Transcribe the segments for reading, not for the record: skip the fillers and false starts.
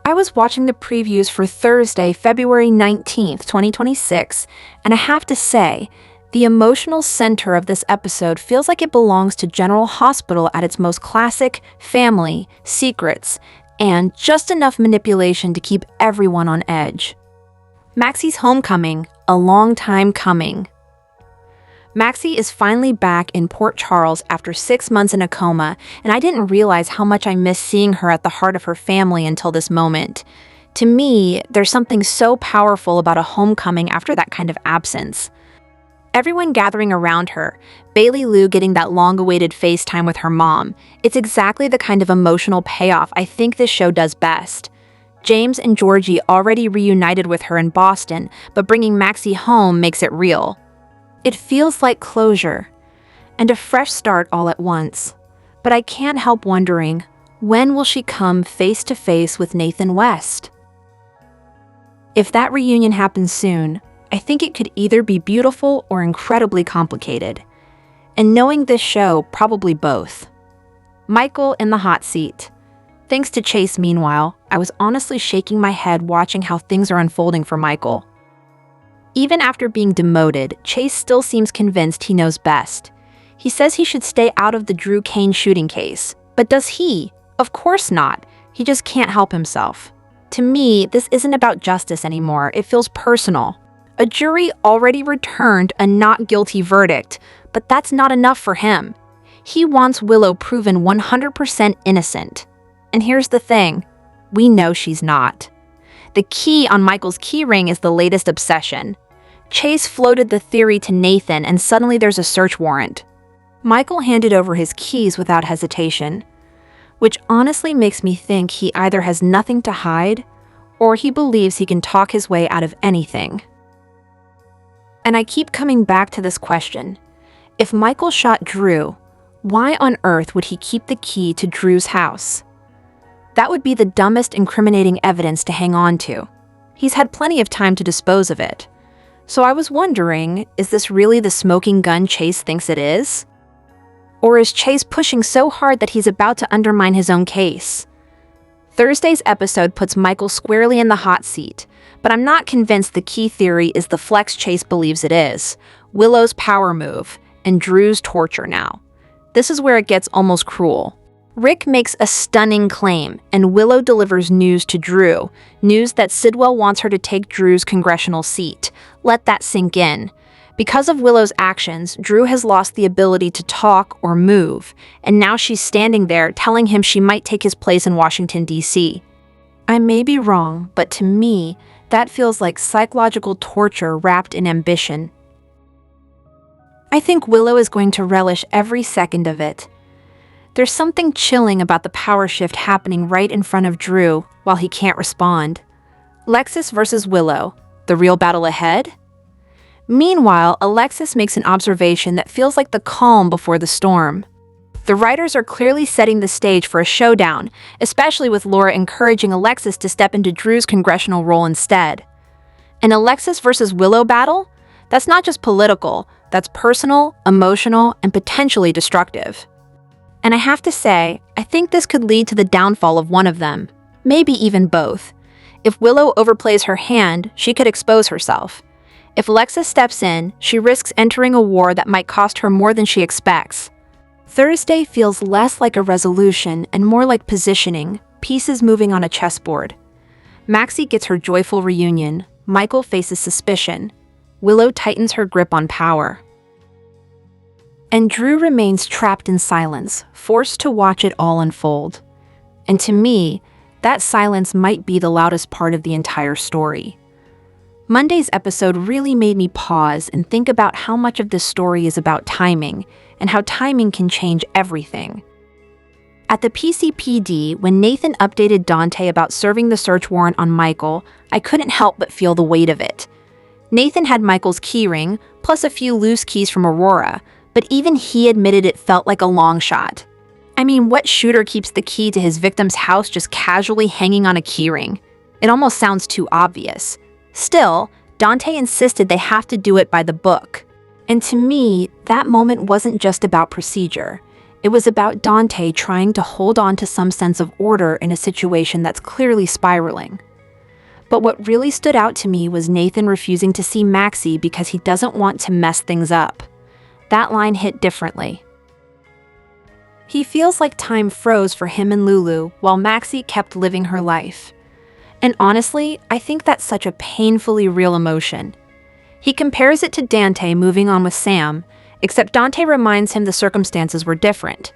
I was watching the previews for Thursday, February 19th, 2026, and I have to say, the emotional center of this episode feels like it belongs to General Hospital at its most classic: family, secrets, and just enough manipulation to keep everyone on edge. Maxie's homecoming, a long time coming. Maxie is finally back in Port Charles after 6 months in a coma, and I didn't realize how much I missed seeing her at the heart of her family until this moment. To me, there's something so powerful about a homecoming after that kind of absence. Everyone gathering around her, Bailey Lou getting that long-awaited FaceTime with her mom. It's exactly the kind of emotional payoff I think this show does best. James and Georgie already reunited with her in Boston, but bringing Maxie home makes it real. It feels like closure, and a fresh start all at once. But I can't help wondering, when will she come face to face with Nathan West? If that reunion happens soon, I think it could either be beautiful or incredibly complicated. And knowing this show, probably both. Michael in the hot seat. Thanks to Chase, meanwhile, I was honestly shaking my head watching how things are unfolding for Michael. Even after being demoted, Chase still seems convinced he knows best. He says he should stay out of the Drew Kane shooting case. But does he? Of course not. He just can't help himself. To me, this isn't about justice anymore. It feels personal. A jury already returned a not guilty verdict, but that's not enough for him. He wants Willow proven 100% innocent. And here's the thing, we know she's not. The key on Michael's keyring is the latest obsession. Chase floated the theory to Nathan, and suddenly there's a search warrant. Michael handed over his keys without hesitation, which honestly makes me think he either has nothing to hide, or he believes he can talk his way out of anything. And I keep coming back to this question. If Michael shot Drew, why on earth would he keep the key to Drew's house? That would be the dumbest incriminating evidence to hang on to. He's had plenty of time to dispose of it. So I was wondering, is this really the smoking gun Chase thinks it is? Or is Chase pushing so hard that he's about to undermine his own case? Thursday's episode puts Michael squarely in the hot seat, but I'm not convinced the key theory is the flex Chase believes it is, Willow's power move, and Drew's torture now. This is where it gets almost cruel. Rick makes a stunning claim, and Willow delivers news to Drew, news that Sidwell wants her to take Drew's congressional seat. Let that sink in. Because of Willow's actions, Drew has lost the ability to talk or move, and now she's standing there telling him she might take his place in Washington, D.C. I may be wrong, but to me, that feels like psychological torture wrapped in ambition. I think Willow is going to relish every second of it. There's something chilling about the power shift happening right in front of Drew while he can't respond. Lexus versus Willow, the real battle ahead? Meanwhile, Alexis makes an observation that feels like the calm before the storm. The writers are clearly setting the stage for a showdown, especially with Laura encouraging Alexis to step into Drew's congressional role instead. An Alexis versus Willow battle? That's not just political, that's personal, emotional, and potentially destructive. And I have to say, I think this could lead to the downfall of one of them, maybe even both. If Willow overplays her hand, she could expose herself. If Alexis steps in, she risks entering a war that might cost her more than she expects. Thursday feels less like a resolution and more like positioning, pieces moving on a chessboard. Maxie gets her joyful reunion, Michael faces suspicion, Willow tightens her grip on power. And Drew remains trapped in silence, forced to watch it all unfold. And to me, that silence might be the loudest part of the entire story. Monday's episode really made me pause and think about how much of this story is about timing, and how timing can change everything. At the Pcpd, when Nathan updated Dante about serving the search warrant on Michael, I couldn't help but feel the weight of it. Nathan had Michael's keyring, plus a few loose keys from Aurora, but even he admitted it felt like a long shot. I mean, what shooter keeps the key to his victim's house just casually hanging on a keyring? It almost sounds too obvious. Still, Dante insisted they have to do it by the book. And to me, that moment wasn't just about procedure. It was about Dante trying to hold on to some sense of order in a situation that's clearly spiraling. But what really stood out to me was Nathan refusing to see Maxie because he doesn't want to mess things up. That line hit differently. He feels like time froze for him and Lulu while Maxie kept living her life. And honestly, I think that's such a painfully real emotion. He compares it to Dante moving on with Sam, except Dante reminds him the circumstances were different.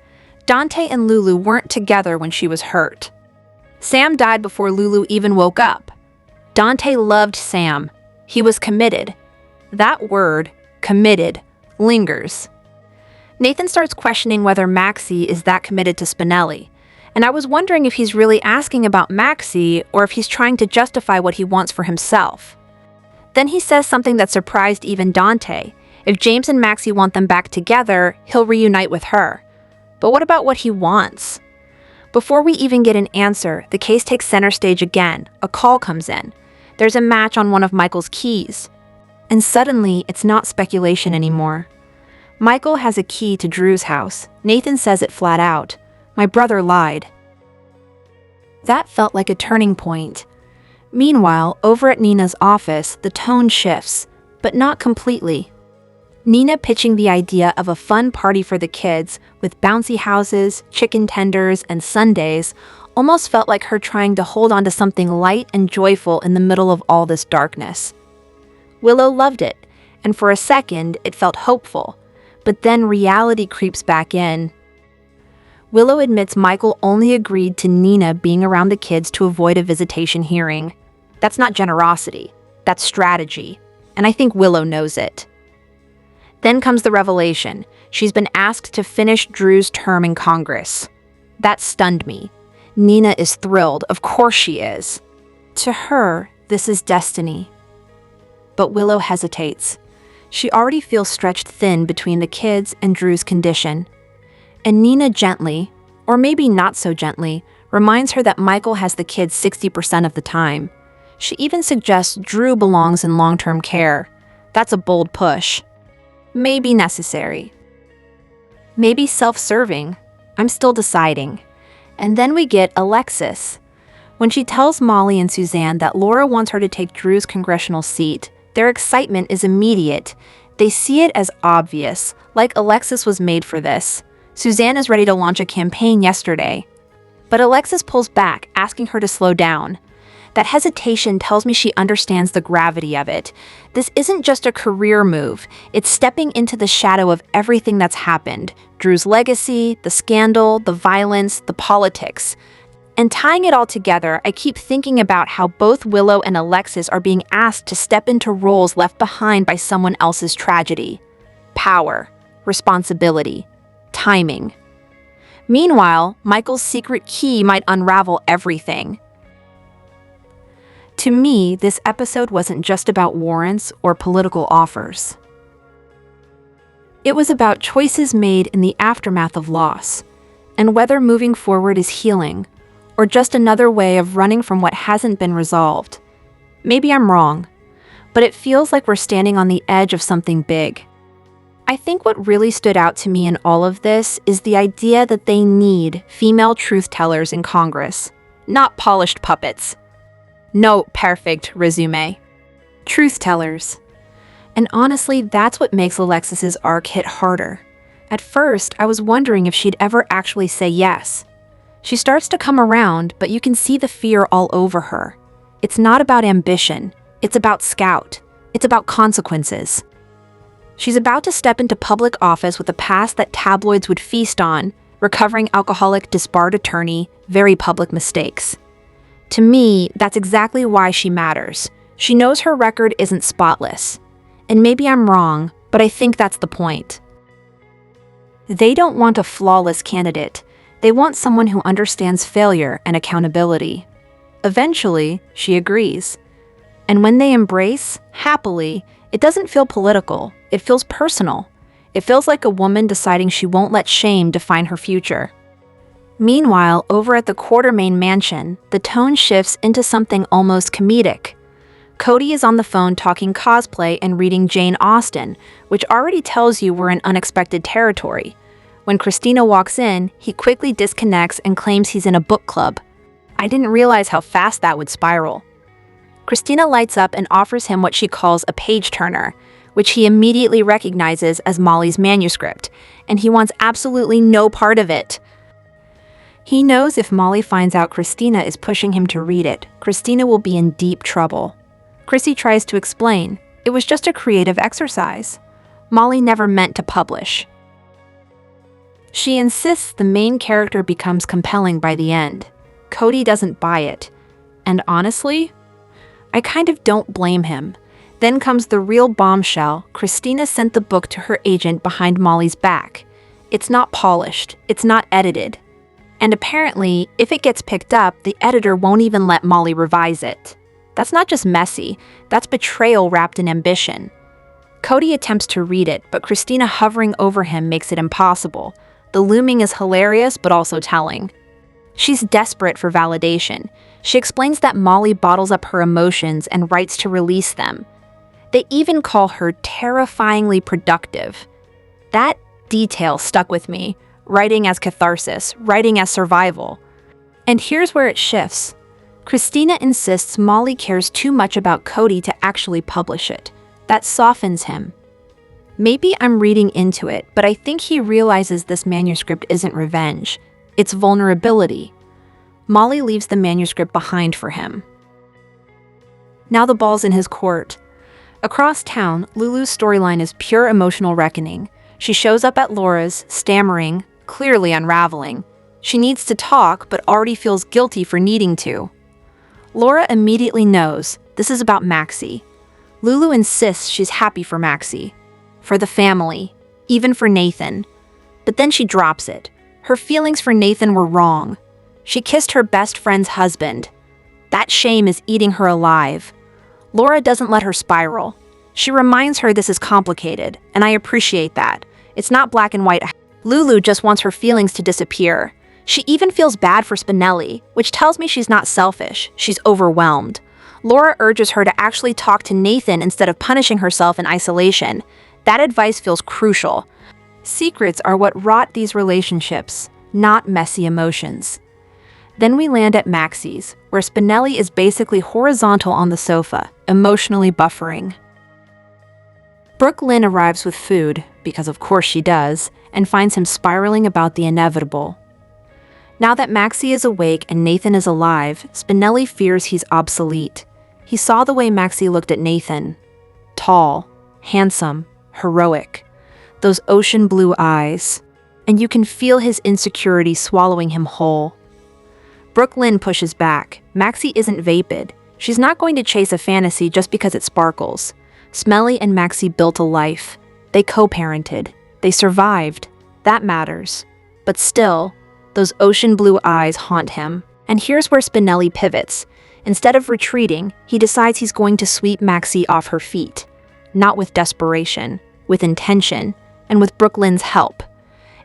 Dante and Lulu weren't together when she was hurt. Sam died before Lulu even woke up. Dante loved Sam. He was committed. That word, committed, lingers. Nathan starts questioning whether Maxie is that committed to Spinelli, and I was wondering if he's really asking about Maxie or if he's trying to justify what he wants for himself. Then he says something that surprised even Dante. If James and Maxie want them back together, he'll reunite with her. But what about what he wants? Before we even get an answer, the case takes center stage again. A call comes in. There's a match on one of Michael's keys. And suddenly, it's not speculation anymore. Michael has a key to Drew's house. Nathan says it flat out. My brother lied. That felt like a turning point. Meanwhile, over at Nina's office, the tone shifts, but not completely. Nina pitching the idea of a fun party for the kids with bouncy houses, chicken tenders, and sundaes almost felt like her trying to hold on to something light and joyful in the middle of all this darkness. Willow loved it, and for a second, it felt hopeful, but then reality creeps back in. Willow admits Michael only agreed to Nina being around the kids to avoid a visitation hearing. That's not generosity, that's strategy, and I think Willow knows it. Then comes the revelation. She's been asked to finish Drew's term in Congress. That stunned me. Nina is thrilled, of course she is. To her, this is destiny. But Willow hesitates. She already feels stretched thin between the kids and Drew's condition. And Nina gently, or maybe not so gently, reminds her that Michael has the kids 60% of the time. She even suggests Drew belongs in long-term care. That's a bold push. Maybe necessary. Maybe self-serving. I'm still deciding. And then we get Alexis. When she tells Molly and Suzanne that Laura wants her to take Drew's congressional seat, their excitement is immediate. They see it as obvious, like Alexis was made for this. Suzanne is ready to launch a campaign yesterday. But Alexis pulls back, asking her to slow down. That hesitation tells me she understands the gravity of it. This isn't just a career move. It's stepping into the shadow of everything that's happened. Drew's legacy, the scandal, the violence, the politics. And tying it all together, I keep thinking about how both Willow and Alexis are being asked to step into roles left behind by someone else's tragedy. Power, responsibility, timing. Meanwhile, Michael's secret key might unravel everything. To me, this episode wasn't just about warrants or political offers. It was about choices made in the aftermath of loss, and whether moving forward is healing, or just another way of running from what hasn't been resolved. Maybe I'm wrong, but it feels like we're standing on the edge of something big. I think what really stood out to me in all of this is the idea that they need female truth-tellers in Congress, not polished puppets. No perfect resume. Truth-tellers. And honestly, that's what makes Alexis's arc hit harder. At first, I was wondering if she'd ever actually say yes. She starts to come around, but you can see the fear all over her. It's not about ambition. It's about Scout. It's about consequences. She's about to step into public office with a past that tabloids would feast on, recovering alcoholic disbarred attorney, very public mistakes. To me, that's exactly why she matters. She knows her record isn't spotless. And maybe I'm wrong, but I think that's the point. They don't want a flawless candidate. They want someone who understands failure and accountability. Eventually, she agrees. And when they embrace, happily, it doesn't feel political. It feels personal. It feels like a woman deciding she won't let shame define her future. Meanwhile, over at the Quartermain mansion, the tone shifts into something almost comedic. Cody is on the phone talking cosplay and reading Jane Austen, which already tells you we're in unexpected territory. When Christina walks in, he quickly disconnects and claims he's in a book club. I didn't realize how fast that would spiral. Christina lights up and offers him what she calls a page-turner, which he immediately recognizes as Molly's manuscript, and he wants absolutely no part of it. He knows if Molly finds out Christina is pushing him to read it, Christina will be in deep trouble. Chrissy tries to explain, it was just a creative exercise. Molly never meant to publish. She insists the main character becomes compelling by the end. Cody doesn't buy it. And honestly, I kind of don't blame him. Then comes the real bombshell. Christina sent the book to her agent behind Molly's back. It's not polished. It's not edited. And apparently, if it gets picked up, the editor won't even let Molly revise it. That's not just messy. That's betrayal wrapped in ambition. Cody attempts to read it, but Christina hovering over him makes it impossible. The looming is hilarious, but also telling. She's desperate for validation. She explains that Molly bottles up her emotions and writes to release them. They even call her terrifyingly productive. That detail stuck with me. Writing as catharsis, writing as survival. And here's where it shifts. Christina insists Molly cares too much about Cody to actually publish it. That softens him. Maybe I'm reading into it, but I think he realizes this manuscript isn't revenge. It's vulnerability. Molly leaves the manuscript behind for him. Now the ball's in his court. Across town, Lulu's storyline is pure emotional reckoning. She shows up at Laura's, stammering, clearly unraveling. She needs to talk, but already feels guilty for needing to. Laura immediately knows this is about Maxie. Lulu insists she's happy for Maxie, for the family, even for Nathan. But then she drops it. Her feelings for Nathan were wrong. She kissed her best friend's husband. That shame is eating her alive. Laura doesn't let her spiral. She reminds her this is complicated, and I appreciate that. It's not black and white. Lulu just wants her feelings to disappear. She even feels bad for Spinelli, which tells me she's not selfish, she's overwhelmed. Laura urges her to actually talk to Nathan instead of punishing herself in isolation. That advice feels crucial. Secrets are what rot these relationships, not messy emotions. Then we land at Maxie's, where Spinelli is basically horizontal on the sofa, emotionally buffering. Brooke Lynn arrives with food, because of course she does, and finds him spiraling about the inevitable. Now that Maxie is awake and Nathan is alive, Spinelli fears he's obsolete. He saw the way Maxie looked at Nathan. Tall, handsome, heroic. Those ocean blue eyes. And you can feel his insecurity swallowing him whole. Brooke Lynn pushes back. Maxie isn't vapid. She's not going to chase a fantasy just because it sparkles. Smelly and Maxie built a life. They co-parented. They survived. That matters. But still, those ocean blue eyes haunt him. And here's where Spinelli pivots. Instead of retreating, he decides he's going to sweep Maxie off her feet. Not with desperation, with intention, and with Brooke Lynn's help.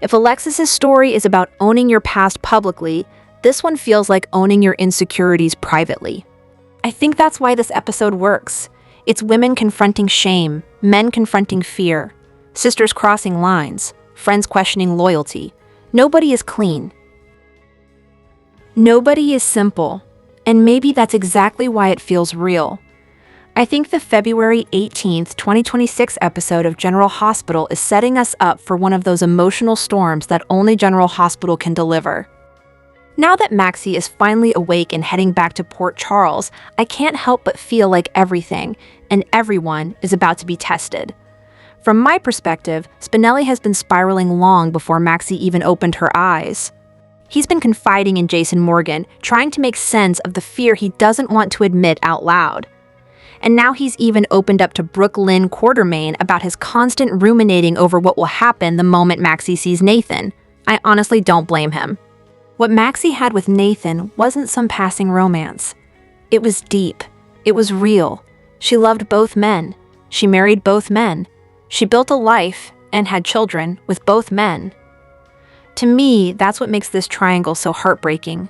If Alexis's story is about owning your past publicly, this one feels like owning your insecurities privately. I think that's why this episode works. It's women confronting shame, men confronting fear, sisters crossing lines, friends questioning loyalty. Nobody is clean. Nobody is simple, and maybe that's exactly why it feels real. I think the February 18th, 2026 episode of General Hospital is setting us up for one of those emotional storms that only General Hospital can deliver. Now that Maxie is finally awake and heading back to Port Charles, I can't help but feel like everything and everyone is about to be tested. From my perspective, Spinelli has been spiraling long before Maxie even opened her eyes. He's been confiding in Jason Morgan, trying to make sense of the fear he doesn't want to admit out loud. And now he's even opened up to Brooke Lynn Quartermain about his constant ruminating over what will happen the moment Maxie sees Nathan. I honestly don't blame him. What Maxie had with Nathan wasn't some passing romance. It was deep. It was real. She loved both men. She married both men. She built a life and had children with both men. To me, that's what makes this triangle so heartbreaking.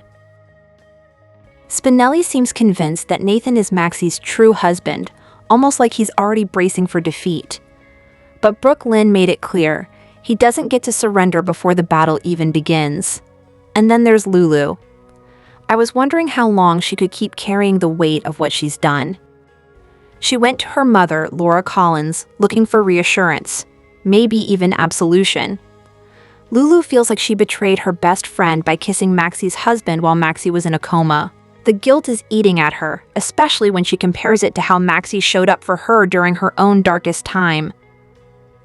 Spinelli seems convinced that Nathan is Maxie's true husband, almost like he's already bracing for defeat. But Brooke Lynn made it clear, He doesn't get to surrender before the battle even begins. And then there's Lulu. I was wondering how long she could keep carrying the weight of what she's done. She went to her mother, Laura Collins, looking for reassurance, maybe even absolution. Lulu feels like she betrayed her best friend by kissing Maxie's husband while Maxie was in a coma. The guilt is eating at her, especially when she compares it to how Maxie showed up for her during her own darkest time.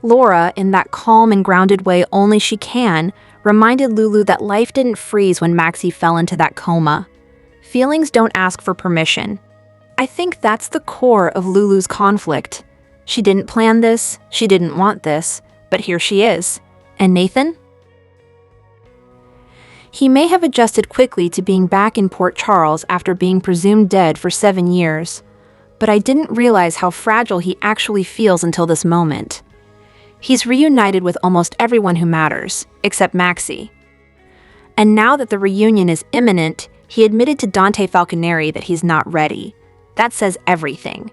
Laura, in that calm and grounded way only she can, reminded Lulu that life didn't freeze when Maxie fell into that coma. Feelings don't ask for permission. I think that's the core of Lulu's conflict. She didn't plan this, she didn't want this, but here she is. And Nathan? He may have adjusted quickly to being back in Port Charles after being presumed dead for 7 years, but I didn't realize how fragile he actually feels until this moment. He's reunited with almost everyone who matters, except Maxie. And now that the reunion is imminent, he admitted to Dante Falconeri that he's not ready. That says everything.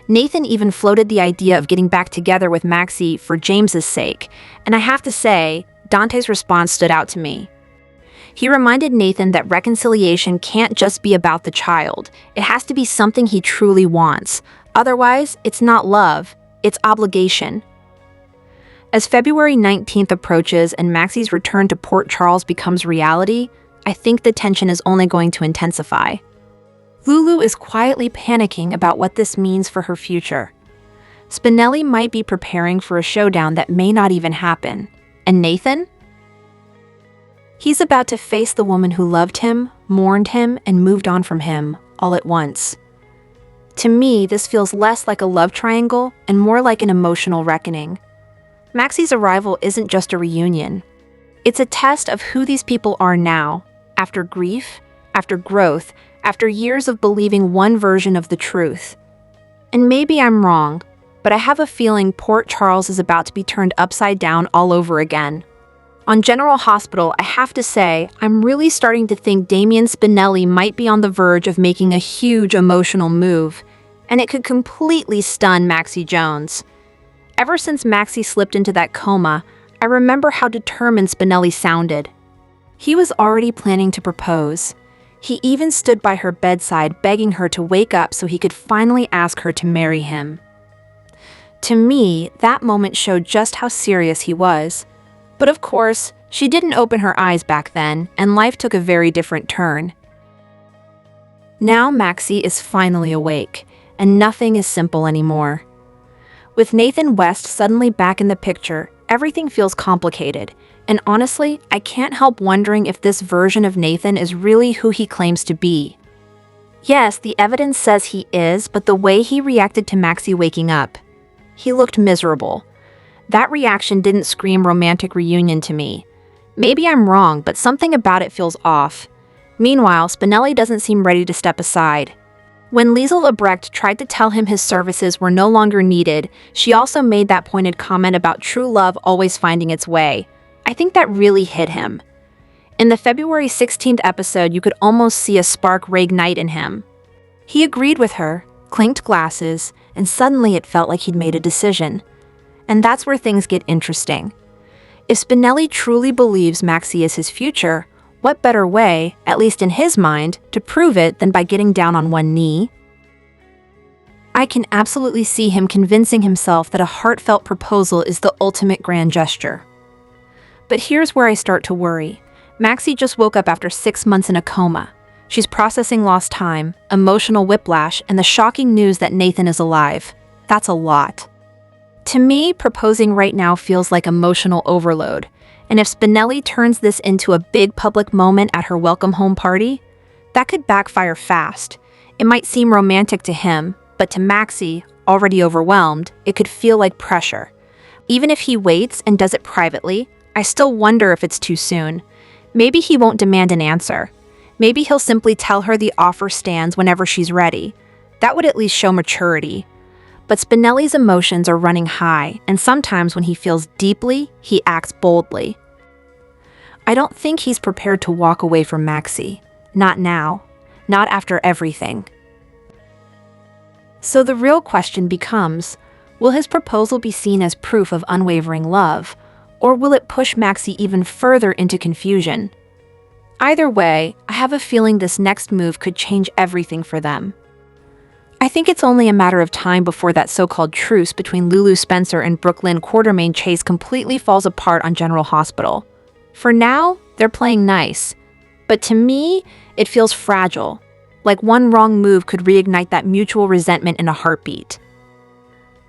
Nathan even floated the idea of getting back together with Maxie for James's sake, and I have to say, Dante's response stood out to me. He reminded Nathan that reconciliation can't just be about the child. It has to be something he truly wants. Otherwise, it's not love, it's obligation. As February 19th approaches and Maxie's return to Port Charles becomes reality, I think the tension is only going to intensify. Lulu is quietly panicking about what this means for her future. Spinelli might be preparing for a showdown that may not even happen. And Nathan? He's about to face the woman who loved him, mourned him, and moved on from him, all at once. To me, this feels less like a love triangle and more like an emotional reckoning. Maxie's arrival isn't just a reunion. It's a test of who these people are now, after grief, after growth, after years of believing one version of the truth. And maybe I'm wrong, but I have a feeling Port Charles is about to be turned upside down all over again. On General Hospital, I have to say, I'm really starting to think Damien Spinelli might be on the verge of making a huge emotional move, and it could completely stun Maxie Jones. Ever since Maxie slipped into that coma, I remember how determined Spinelli sounded. He was already planning to propose. He even stood by her bedside begging her to wake up so he could finally ask her to marry him. To me, that moment showed just how serious he was. But of course, she didn't open her eyes back then, and life took a very different turn. Now Maxie is finally awake, and nothing is simple anymore. With Nathan West suddenly back in the picture, everything feels complicated, and honestly, I can't help wondering if this version of Nathan is really who he claims to be. Yes, the evidence says he is, but the way he reacted to Maxie waking up, he looked miserable. That reaction didn't scream romantic reunion to me. Maybe I'm wrong, but something about it feels off. Meanwhile, Spinelli doesn't seem ready to step aside. When Liesl Abrecht tried to tell him his services were no longer needed, she also made that pointed comment about true love always finding its way. I think that really hit him. In the February 16th episode, you could almost see a spark reignite in him. He agreed with her, clinked glasses, and suddenly it felt like he'd made a decision. And that's where things get interesting. If Spinelli truly believes Maxie is his future, what better way, at least in his mind, to prove it than by getting down on one knee? I can absolutely see him convincing himself that a heartfelt proposal is the ultimate grand gesture. But here's where I start to worry. Maxie just woke up after 6 months in a coma. She's processing lost time, emotional whiplash, and the shocking news that Nathan is alive. That's a lot. To me, proposing right now feels like emotional overload, and if Spinelli turns this into a big public moment at her welcome home party, that could backfire fast. It might seem romantic to him, but to Maxie, already overwhelmed, it could feel like pressure. Even if he waits and does it privately, I still wonder if it's too soon. Maybe he won't demand an answer. Maybe he'll simply tell her the offer stands whenever she's ready. That would at least show maturity. But Spinelli's emotions are running high, and sometimes when he feels deeply, he acts boldly. I don't think he's prepared to walk away from Maxie. Not now. Not after everything. So the real question becomes, will his proposal be seen as proof of unwavering love, Or will it push Maxie even further into confusion? Either way, I have a feeling this next move could change everything for them. I think it's only a matter of time before that so-called truce between Lulu Spencer and Brooklyn Quartermaine Chase completely falls apart on General Hospital. For now, they're playing nice. But to me, it feels fragile. Like one wrong move could reignite that mutual resentment in a heartbeat.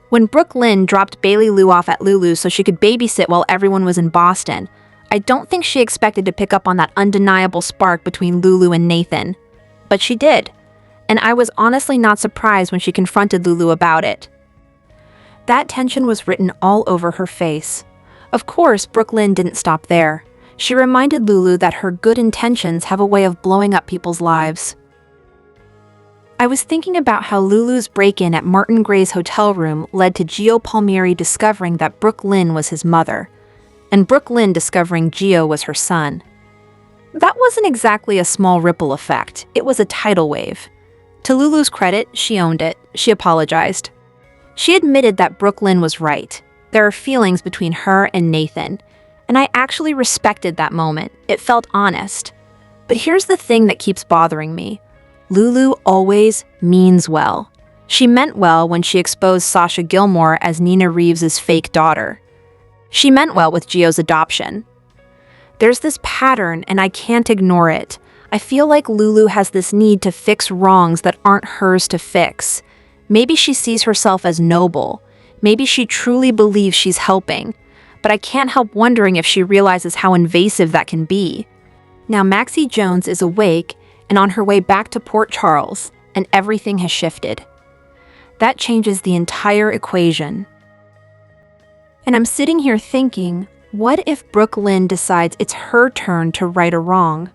When Brooklyn dropped Bailey Lou off at Lulu's so she could babysit while everyone was in Boston, I don't think she expected to pick up on that undeniable spark between Lulu and Nathan. But she did. And I was honestly not surprised when she confronted Lulu about it. That tension was written all over her face. Of course, Brooklyn didn't stop there. She reminded Lulu that her good intentions have a way of blowing up people's lives. I was thinking about how Lulu's break-in at Martin Gray's hotel room led to Gio Palmieri discovering that Brooklyn was his mother, and Brooklyn discovering Gio was her son. That wasn't exactly a small ripple effect, it was a tidal wave. To Lulu's credit, she owned it. She apologized. She admitted that Brooklyn was right. There are feelings between her and Nathan, and I actually respected that moment. It felt honest. But here's the thing that keeps bothering me. Lulu always means well. She meant well when she exposed Sasha Gilmore as Nina Reeves' fake daughter. She meant well with Gio's adoption. There's this pattern, and I can't ignore it. I feel like Lulu has this need to fix wrongs that aren't hers to fix. Maybe she sees herself as noble. Maybe she truly believes she's helping. But I can't help wondering if she realizes how invasive that can be. Now Maxie Jones is awake and on her way back to Port Charles, and everything has shifted. That changes the entire equation. And I'm sitting here thinking, what if Brooklyn decides it's her turn to right a wrong?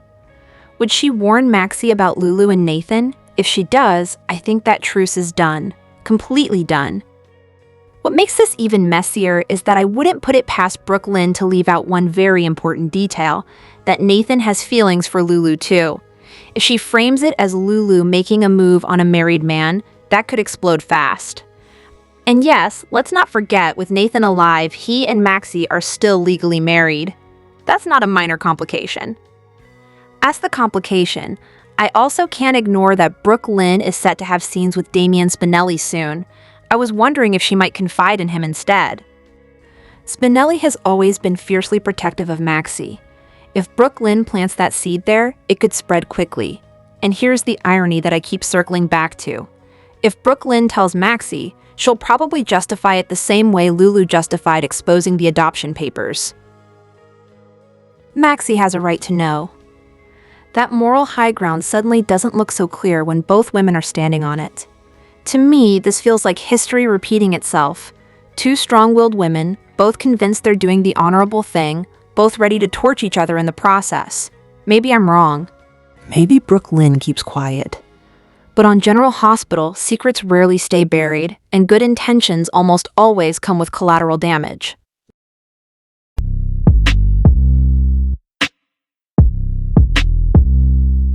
Would she warn Maxie about Lulu and Nathan? If she does, I think that truce is done. Completely done. What makes this even messier is that I wouldn't put it past Brooklyn to leave out one very important detail, that Nathan has feelings for Lulu too. If she frames it as Lulu making a move on a married man, that could explode fast. And yes, let's not forget, with Nathan alive, he and Maxie are still legally married. That's not a minor complication. As the complication, I also can't ignore that Brooklyn is set to have scenes with Damian Spinelli soon. I was wondering if she might confide in him instead. Spinelli has always been fiercely protective of Maxie. If Brooklyn plants that seed there, it could spread quickly. And here's the irony that I keep circling back to. If Brooklyn tells Maxie, she'll probably justify it the same way Lulu justified exposing the adoption papers. Maxie has a right to know. That moral high ground suddenly doesn't look so clear when both women are standing on it. To me, this feels like history repeating itself. Two strong-willed women, both convinced they're doing the honorable thing, both ready to torch each other in the process. Maybe I'm wrong. Maybe Brooklyn keeps quiet. But on General Hospital, secrets rarely stay buried, and good intentions almost always come with collateral damage.